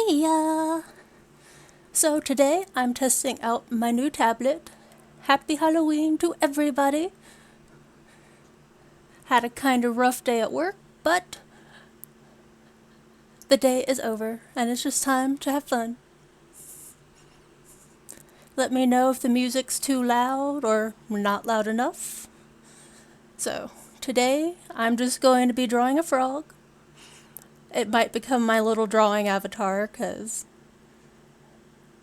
Hiya! So today I'm testing out my new tablet. Happy Halloween to everybody! Had a kind of rough day at work, but the day is over and it's just time to have fun. Let me know if the music's too loud or not loud enough. So today I'm just going to be drawing a frog. It might become my little drawing avatar because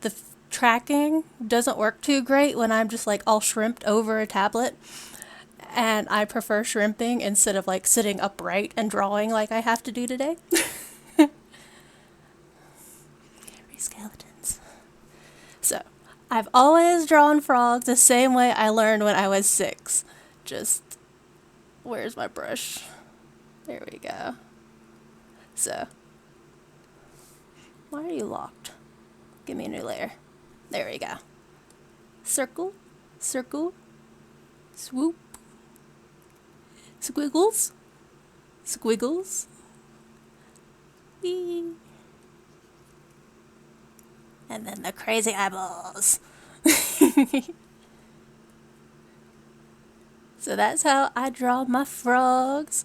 the tracking doesn't work too great when I'm just like all shrimped over a tablet. And I prefer shrimping instead of like sitting upright and drawing like I have to do today. Skeletons. So, I've always drawn frogs the same way I learned when I was 6. Just, where's my brush? There we go. So, why are you locked? Give me a new layer. There we go. Circle, circle, swoop, squiggles, squiggles, wee. And then the crazy eyeballs. So that's how I draw my frogs.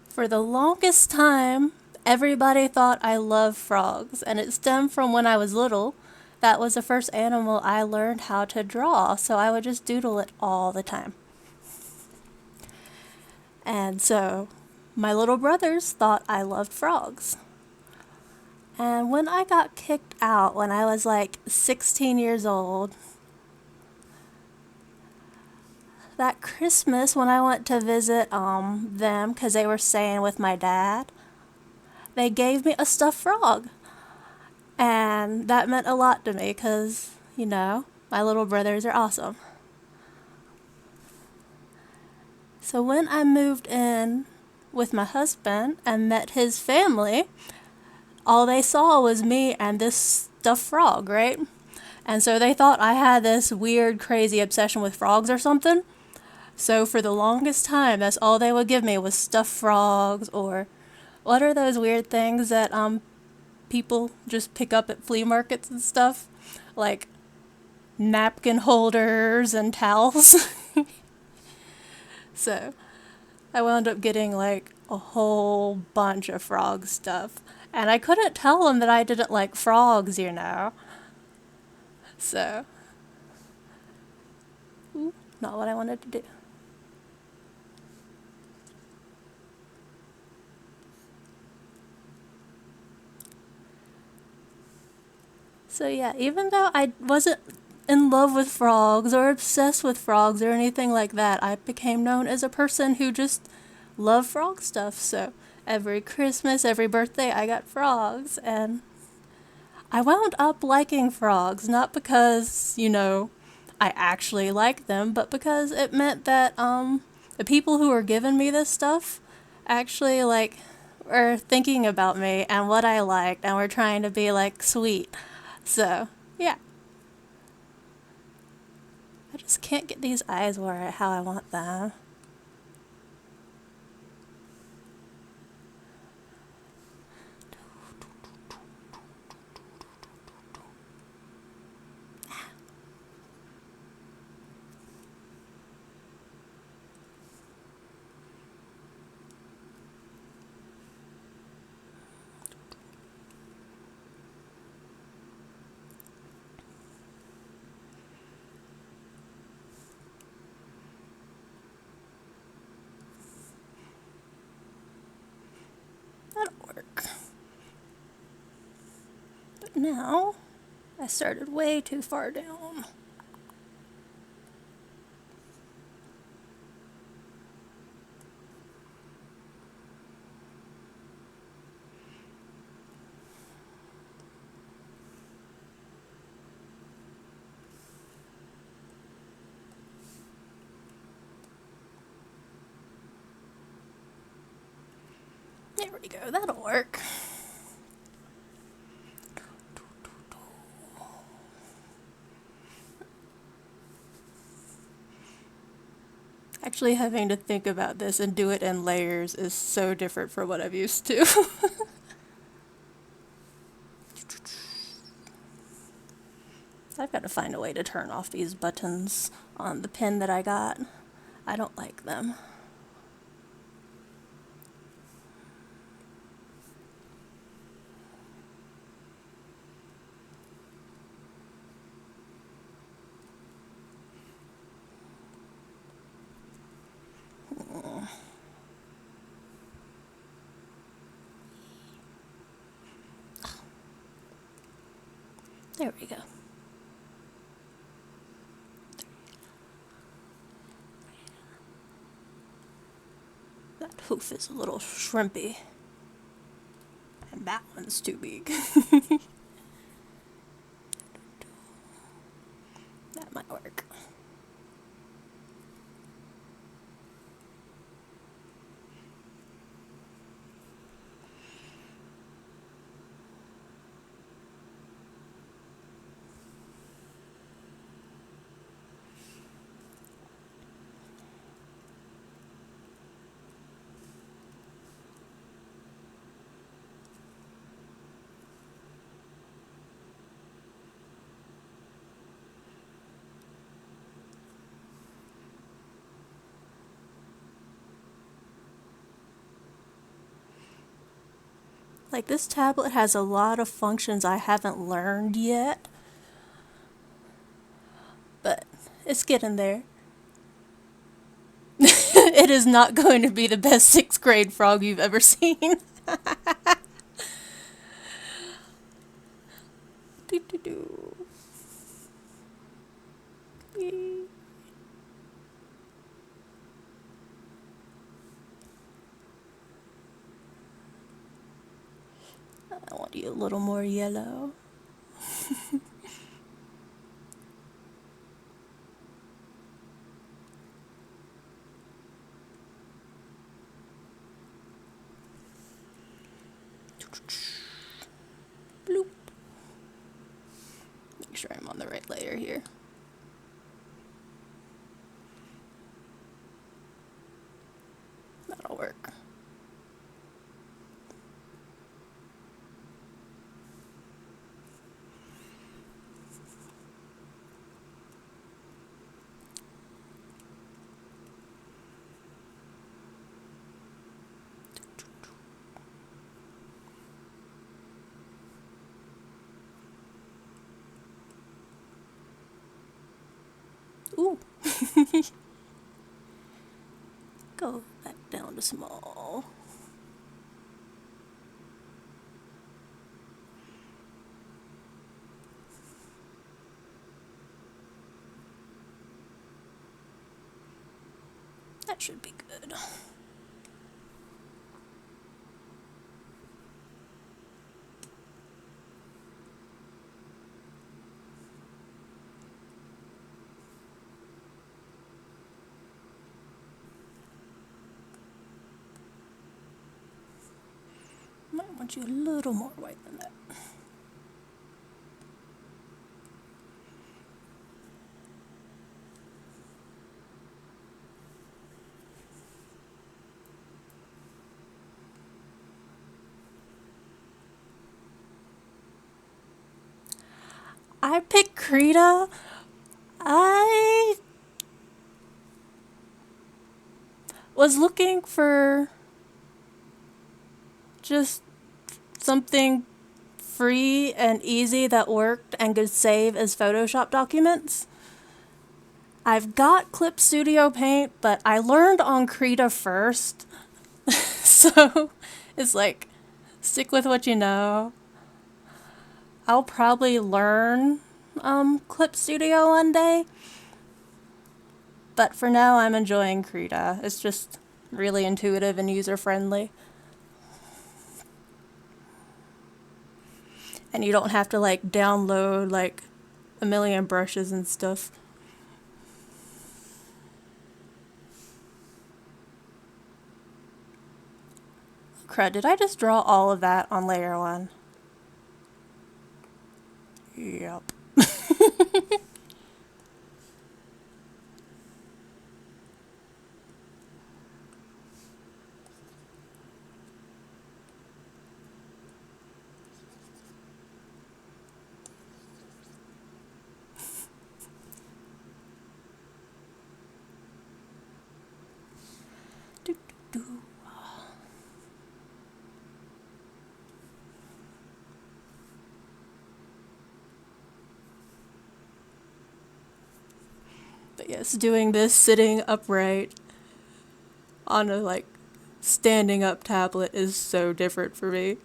For the longest time, everybody thought I loved frogs, and it stemmed from when I was little. That was the first animal I learned how to draw, so I would just doodle it all the time. And so, my little brothers thought I loved frogs. And when I got kicked out when I was like 16 years old, that Christmas when I went to visit them because they were staying with my dad, they gave me a stuffed frog. And that meant a lot to me because, you know, my little brothers are awesome. So when I moved in with my husband and met his family, all they saw was me and this stuffed frog, right? And so they thought I had this weird, crazy obsession with frogs or something. So for the longest time, that's all they would give me was stuffed frogs, or what are those weird things that people just pick up at flea markets and stuff? Like napkin holders and towels. So I wound up getting like a whole bunch of frog stuff. And I couldn't tell them that I didn't like frogs, you know. So, not what I wanted to do. So yeah, even though I wasn't in love with frogs or obsessed with frogs or anything like that, I became known as a person who just loved frog stuff. So every Christmas, every birthday, I got frogs, and I wound up liking frogs, not because, you know, I actually liked them, but because it meant that the people who were giving me this stuff actually like were thinking about me and what I liked and were trying to be like sweet. So, yeah. I just can't get these eyes where how I want them. That'll work. But now, I started way too far down. There we go, that'll work. Actually, having to think about this and do it in layers is so different from what I'm used to. I've got to find a way to turn off these buttons on the pen that I got. I don't like them. There we go. That hoof is a little shrimpy. And that one's too big. That might work. Like, this tablet has a lot of functions I haven't learned yet, but it's getting there. It is not going to be the best 6th grade frog you've ever seen. Do, do, do. Yay. I want you a little more yellow. Bloop. Make sure I'm on the right layer here. That'll work. Ooh. Go back down to small. That should be good. Might want you a little more white than that. I picked Krita. I was looking for just something free and easy that worked and could save as Photoshop documents. I've got Clip Studio Paint, but I learned on Krita first. So it's like, stick with what you know. I'll probably learn Clip Studio one day. But for now, I'm enjoying Krita. It's just really intuitive and user-friendly. And you don't have to like download like a million brushes and stuff. Crud, did I just draw all of that on layer 1? Yep. But yes, doing this sitting upright on a like standing up tablet is so different for me.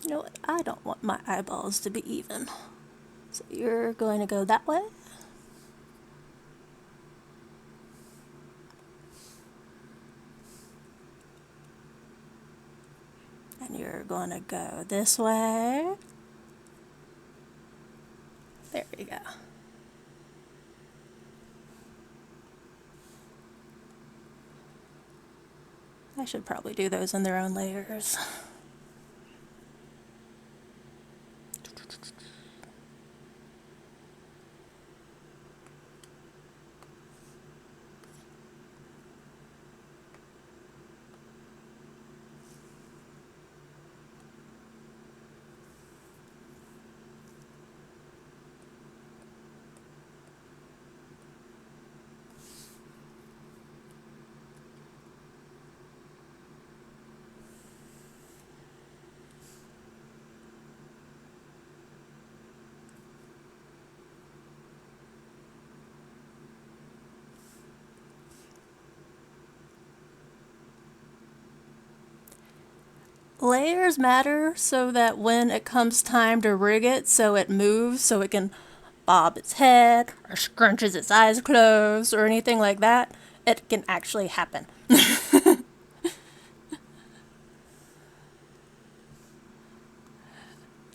You know what? I don't want my eyeballs to be even. So you're going to go that way. And you're going to go this way. There you go. I should probably do those in their own layers. Layers matter so that when it comes time to rig it so it moves, so it can bob its head or scrunches its eyes closed or anything like that, it can actually happen. And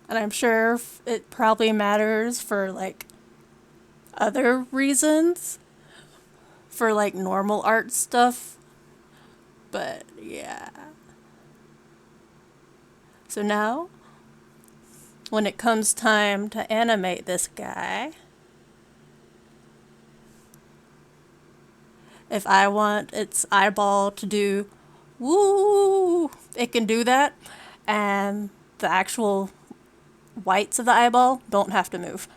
I'm sure it probably matters for like other reasons, for like normal art stuff, but yeah. So now, when it comes time to animate this guy, if I want its eyeball to do woo, it can do that, and the actual whites of the eyeball don't have to move.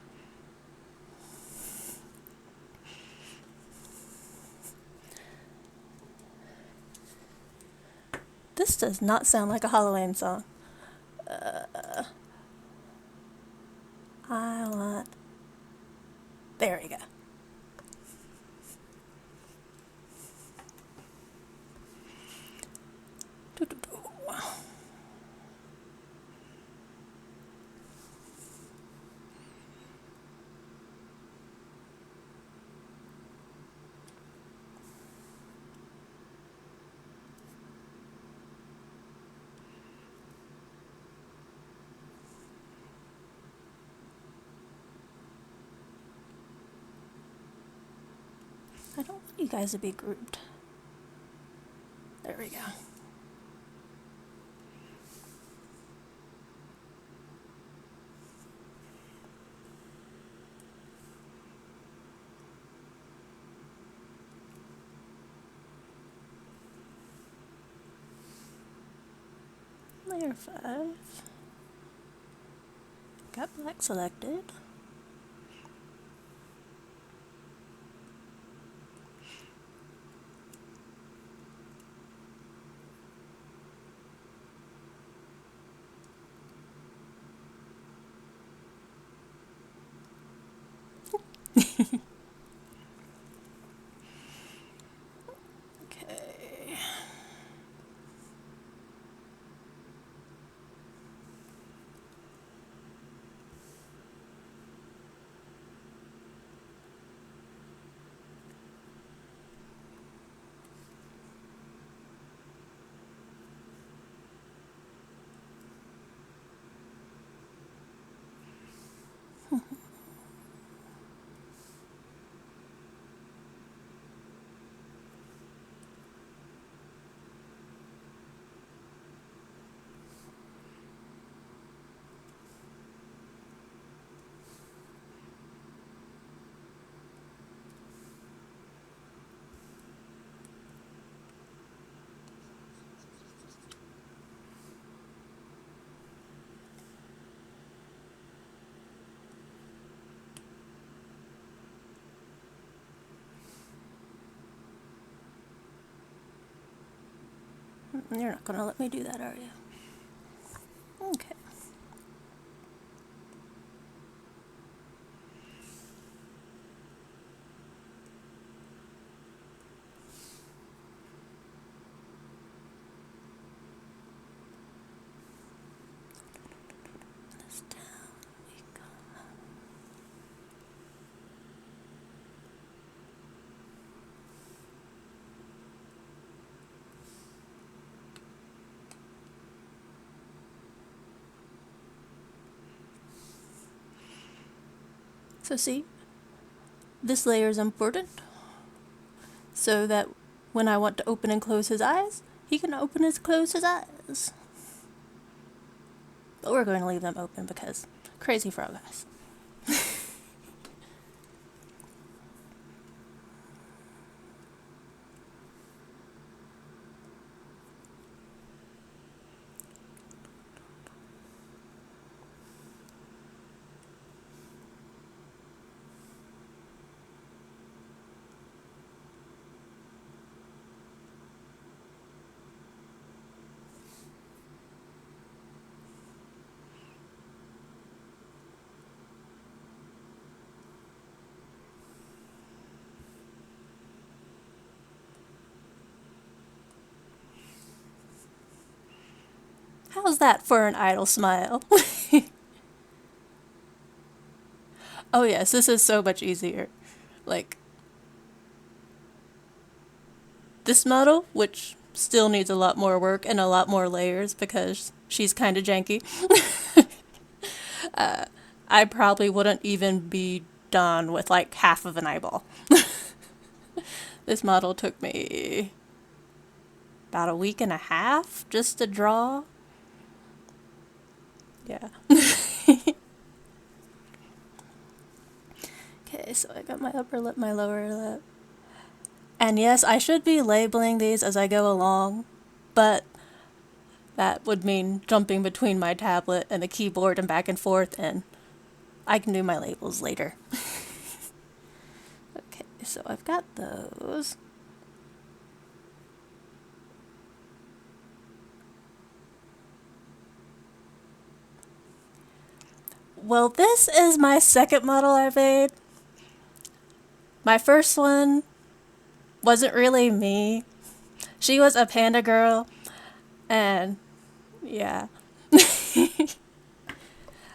This does not sound like a Halloween song. I want. There you go. I don't want you guys to be grouped. There we go. Layer 5. Got black selected. Okay. You're not gonna let me do that, are you? Okay. This down we go. So see, this layer is important so that when I want to open and close his eyes, he can open and close his eyes. But we're going to leave them open because crazy frog eyes. How's that for an idle smile? Oh yes, this is so much easier. Like, this model, which still needs a lot more work and a lot more layers because she's kind of janky, I probably wouldn't even be done with like half of an eyeball. This model took me about a week and a half just to draw. Yeah. Okay, so I got my upper lip, my lower lip. And yes, I should be labeling these as I go along, but that would mean jumping between my tablet and the keyboard and back and forth, and I can do my labels later. Okay, so I've got those. Well, this is my second model I made. My first one wasn't really me. She was a panda girl, and yeah.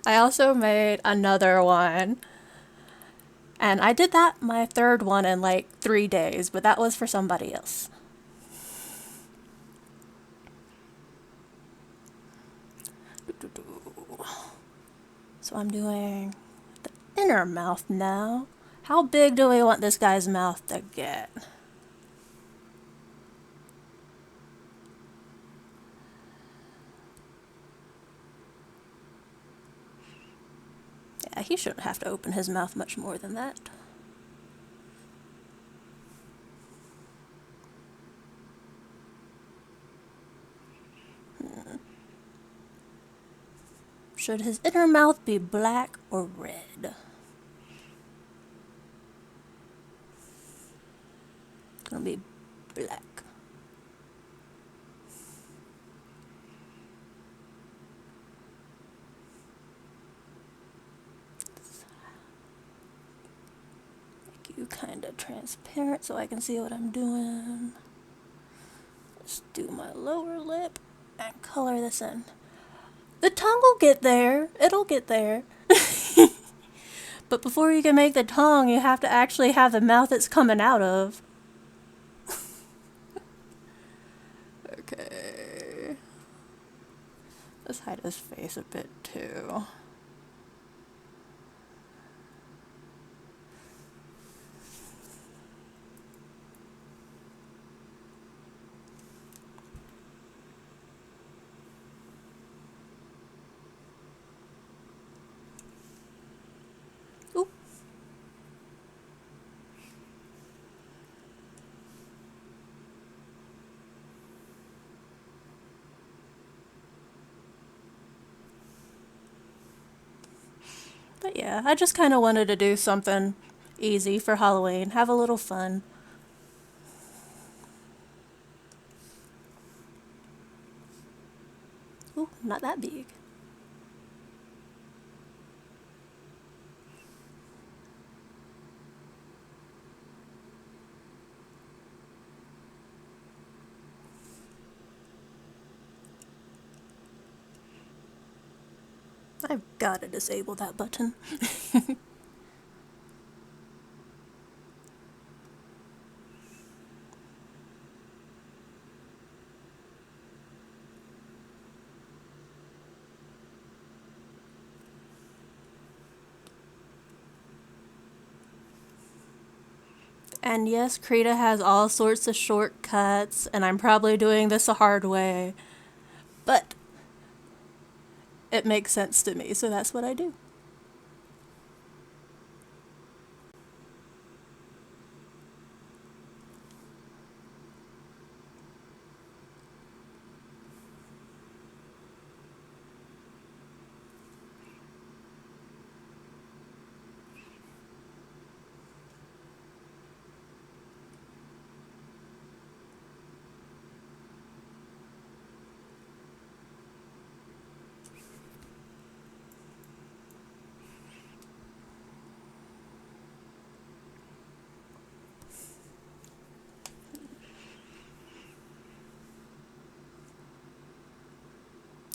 I also made another one, and I did that my third one in like 3 days, but that was for somebody else. So I'm doing the inner mouth now. How big do we want this guy's mouth to get? Yeah, he shouldn't have to open his mouth much more than that. Should his inner mouth be black or red? It's gonna be black. Make you kind of transparent so I can see what I'm doing. Let's do my lower lip and color this in. The tongue will get there. It'll get there. But before you can make the tongue, you have to actually have the mouth it's coming out of. Okay. Let's hide his face a bit too. Oop. But yeah, I just kind of wanted to do something easy for Halloween, have a little fun. Oh, not that big. I've gotta disable that button. And yes, Krita has all sorts of shortcuts, and I'm probably doing this a hard way, but it makes sense to me, so that's what I do.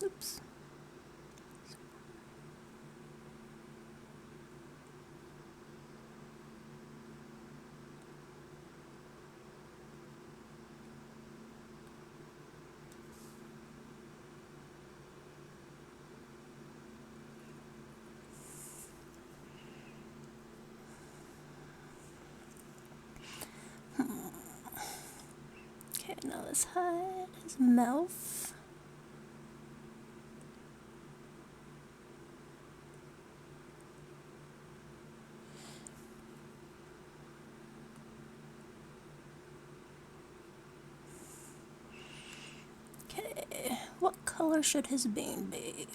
Oops. Okay, now let's hide his mouth. Okay, what color should his bean be?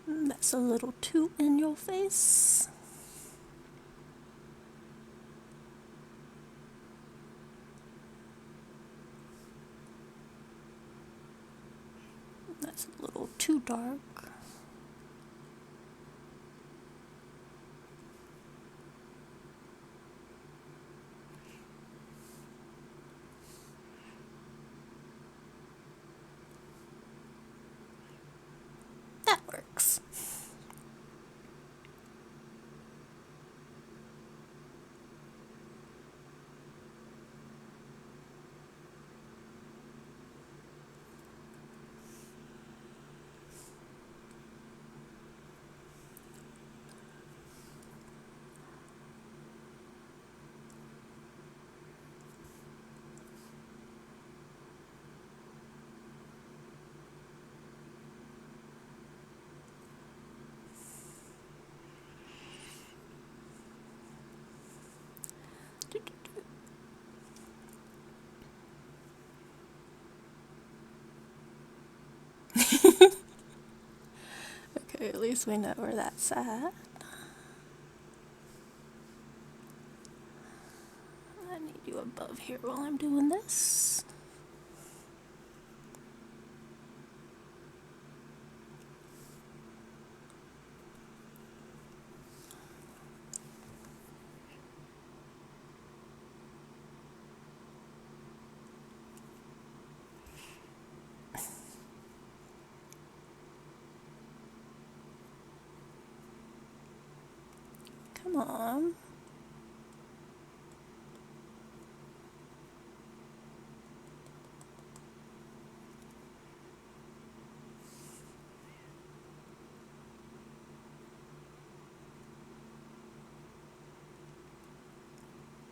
That's a little too in your face. That's a little too dark. That works. Okay, at least we know where that's at. I need you above here while I'm doing this. Come on.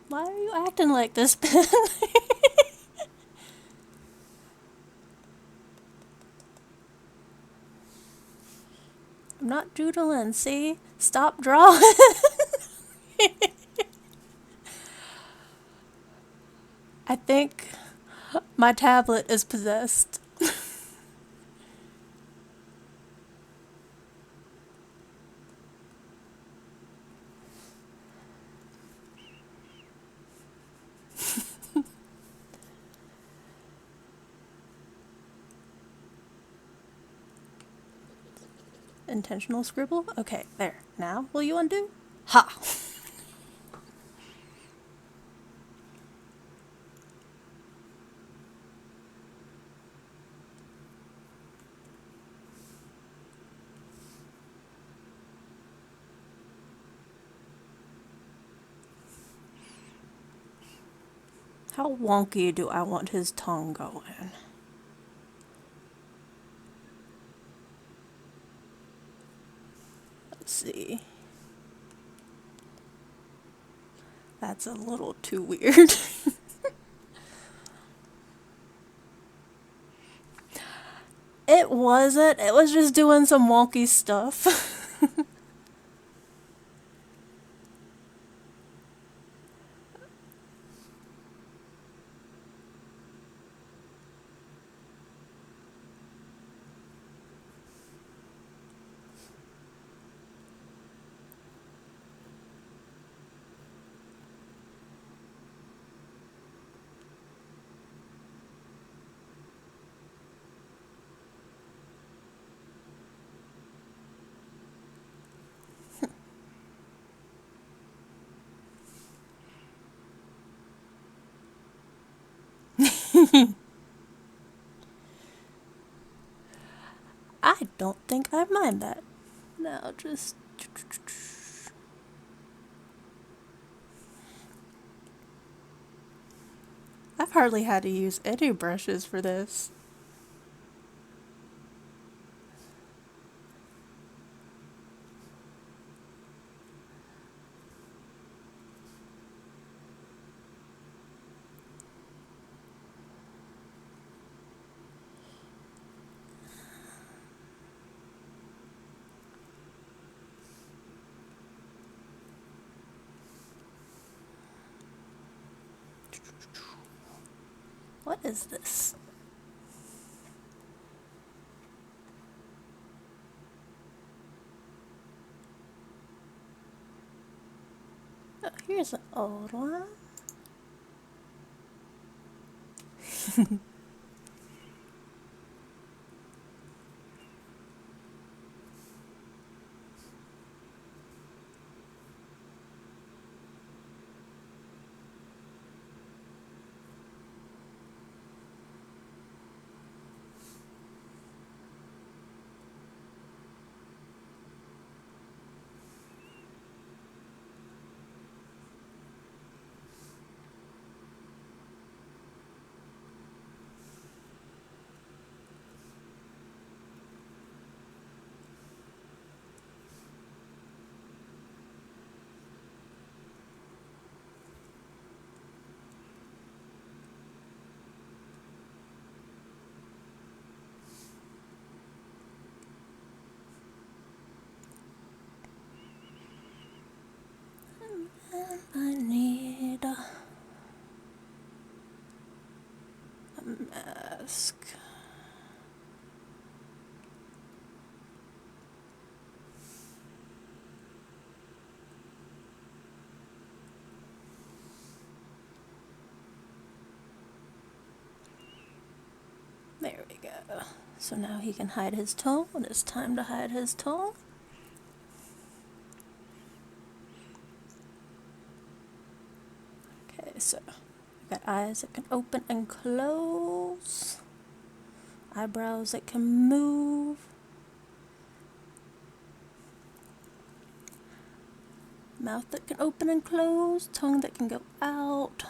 Why are you acting like this, Ben? I'm not doodling, see? Stop drawing. I think my tablet is possessed. Intentional scribble? Okay, there. Now, will you undo? Ha! How wonky do I want his tongue going? Let's see. That's a little too weird. It wasn't. It was just doing some wonky stuff. I don't think I mind that. Now just... I've hardly had to use any brushes for this. What is this? Oh, here's an old one. I need a mask. There we go. So now he can hide his tongue when it's time to hide his tongue. Okay, so we've got eyes that can open and close, eyebrows that can move, mouth that can open and close, tongue that can go out.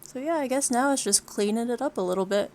So yeah, I guess now it's just cleaning it up a little bit.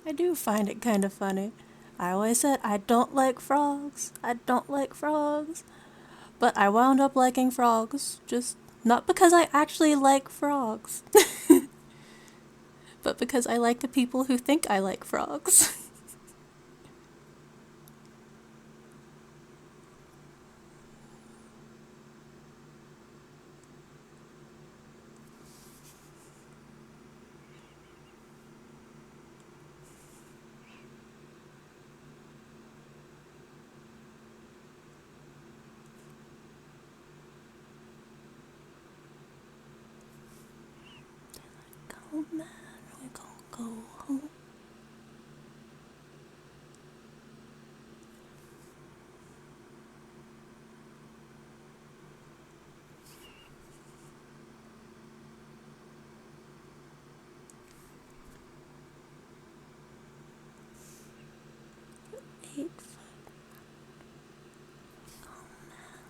I do find it kind of funny. I always said, I don't like frogs. I don't like frogs. But I wound up liking frogs. Just not because I actually like frogs, but because I like the people who think I like frogs. Go, man, we gon' go home. Eight,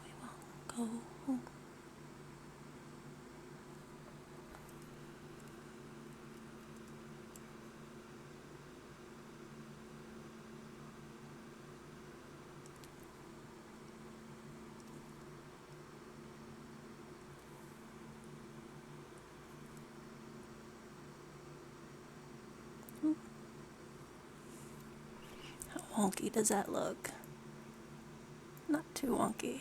we won't go home. How wonky does that look? Not too wonky.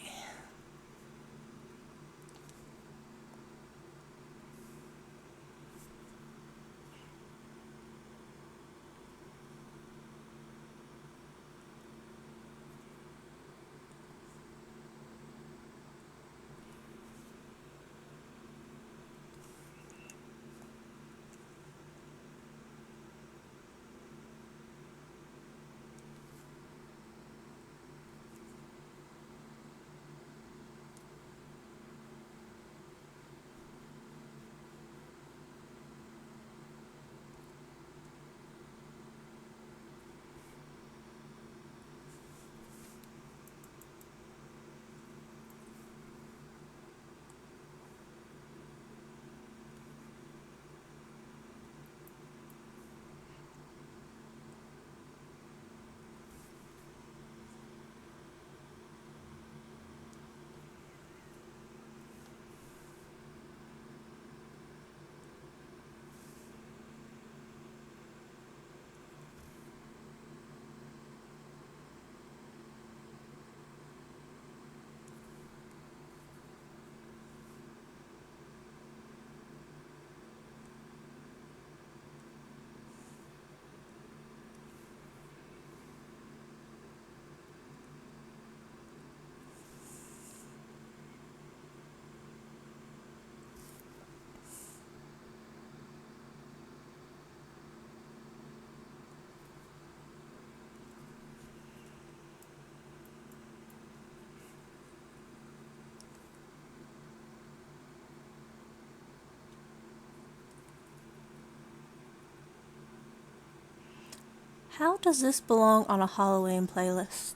How does this belong on a Halloween playlist?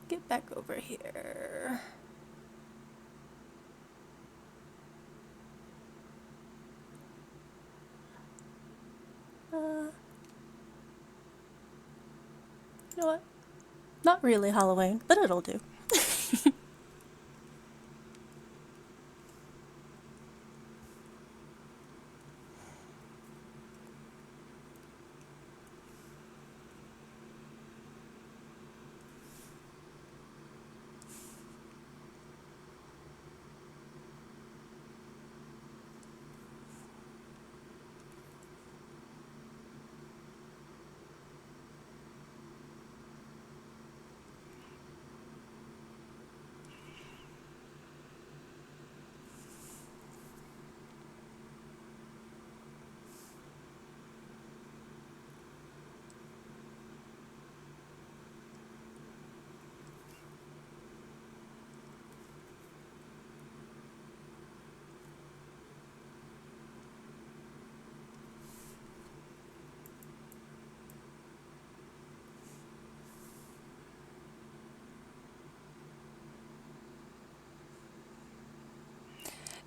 Get back over here. You know what? Not really Halloween, but it'll do.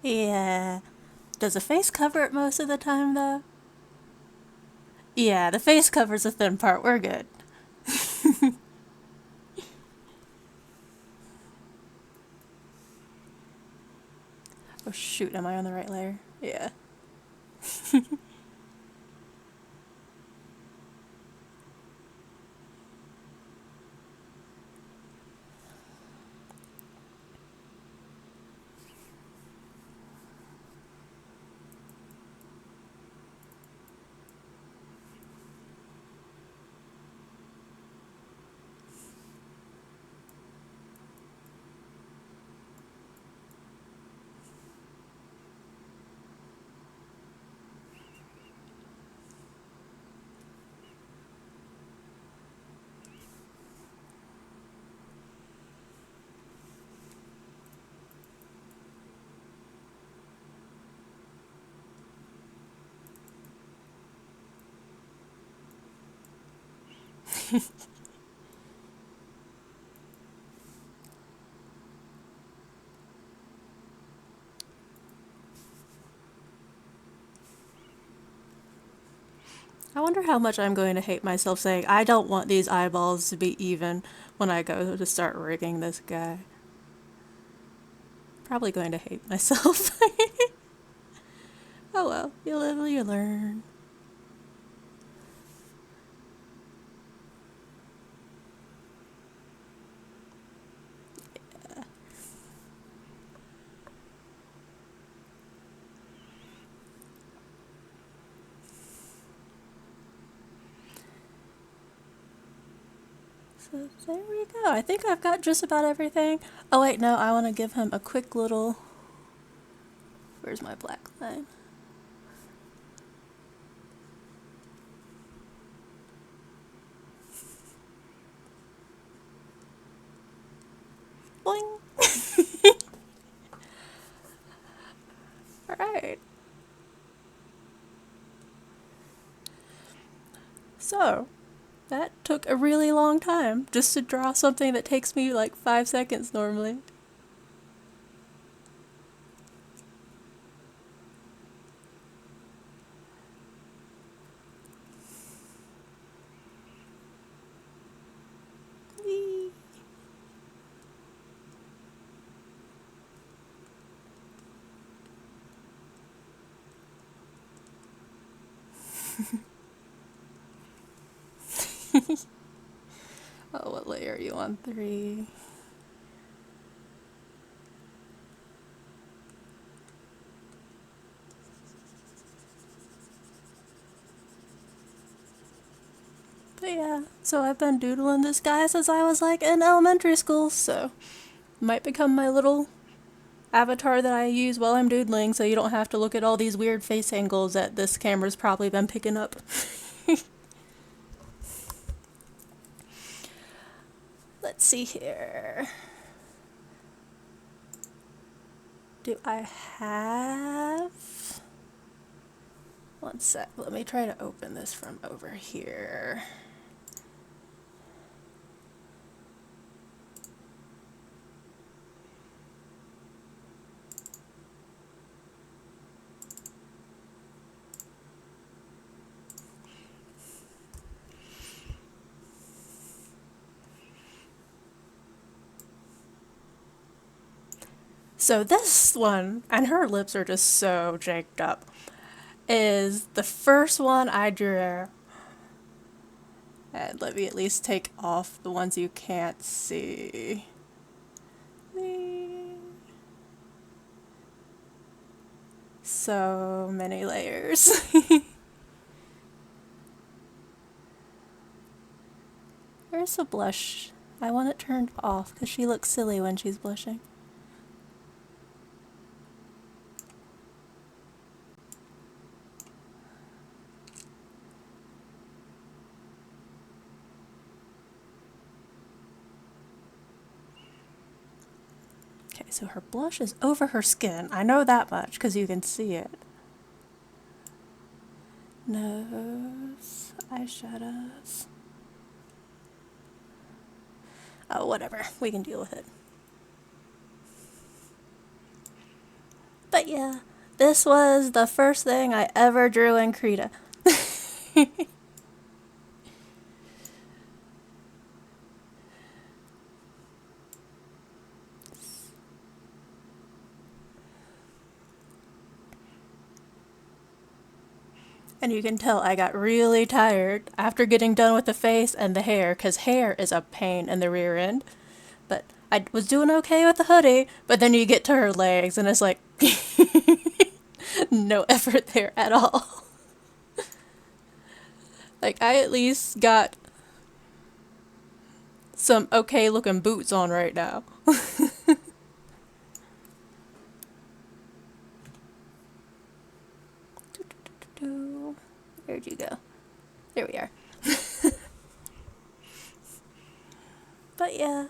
Yeah. Does a face cover it most of the time, though? Yeah, the face covers the thin part. We're good. Oh shoot, am I on the right layer? Yeah. I wonder how much I'm going to hate myself saying I don't want these eyeballs to be even when I go to start rigging this guy. Probably going to hate myself. Oh well, you live, you learn. So there we go. I think I've got just about everything. Oh wait, no, I want to give him a quick little... Where's my black line? Boing! Alright. So, that took a really long time just to draw something that takes me like 5 seconds normally. Whee! Oh, what layer are you on? 3. But yeah, so I've been doodling this guy since I was like in elementary school, so might become my little avatar that I use while I'm doodling so you don't have to look at all these weird face angles that this camera's probably been picking up. Let's see here. Do I have... One sec, let me try to open this from over here. So this one, and her lips are just so jacked up, is the first one I drew. And let me at least take off the ones you can't see. So many layers. Where's the blush? I want it turned off because she looks silly when she's blushing. Okay, so her blush is over her skin. I know that much because you can see it. Nose, eyeshadows. Oh, whatever. We can deal with it. But yeah, this was the first thing I ever drew in Krita. And you can tell I got really tired after getting done with the face and the hair, because hair is a pain in the rear end. But I was doing okay with the hoodie, but then you get to her legs and it's like no effort there at all. Like, I at least got some okay looking boots on right now. Where'd you go? There we are. But yeah,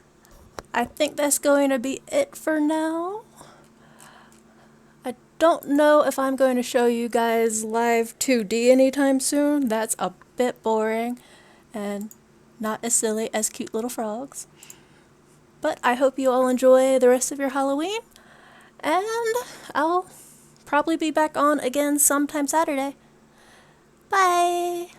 I think that's going to be it for now. I don't know if I'm going to show you guys live 2D anytime soon. That's a bit boring and not as silly as cute little frogs. But I hope you all enjoy the rest of your Halloween, and I'll probably be back on again sometime Saturday. Bye!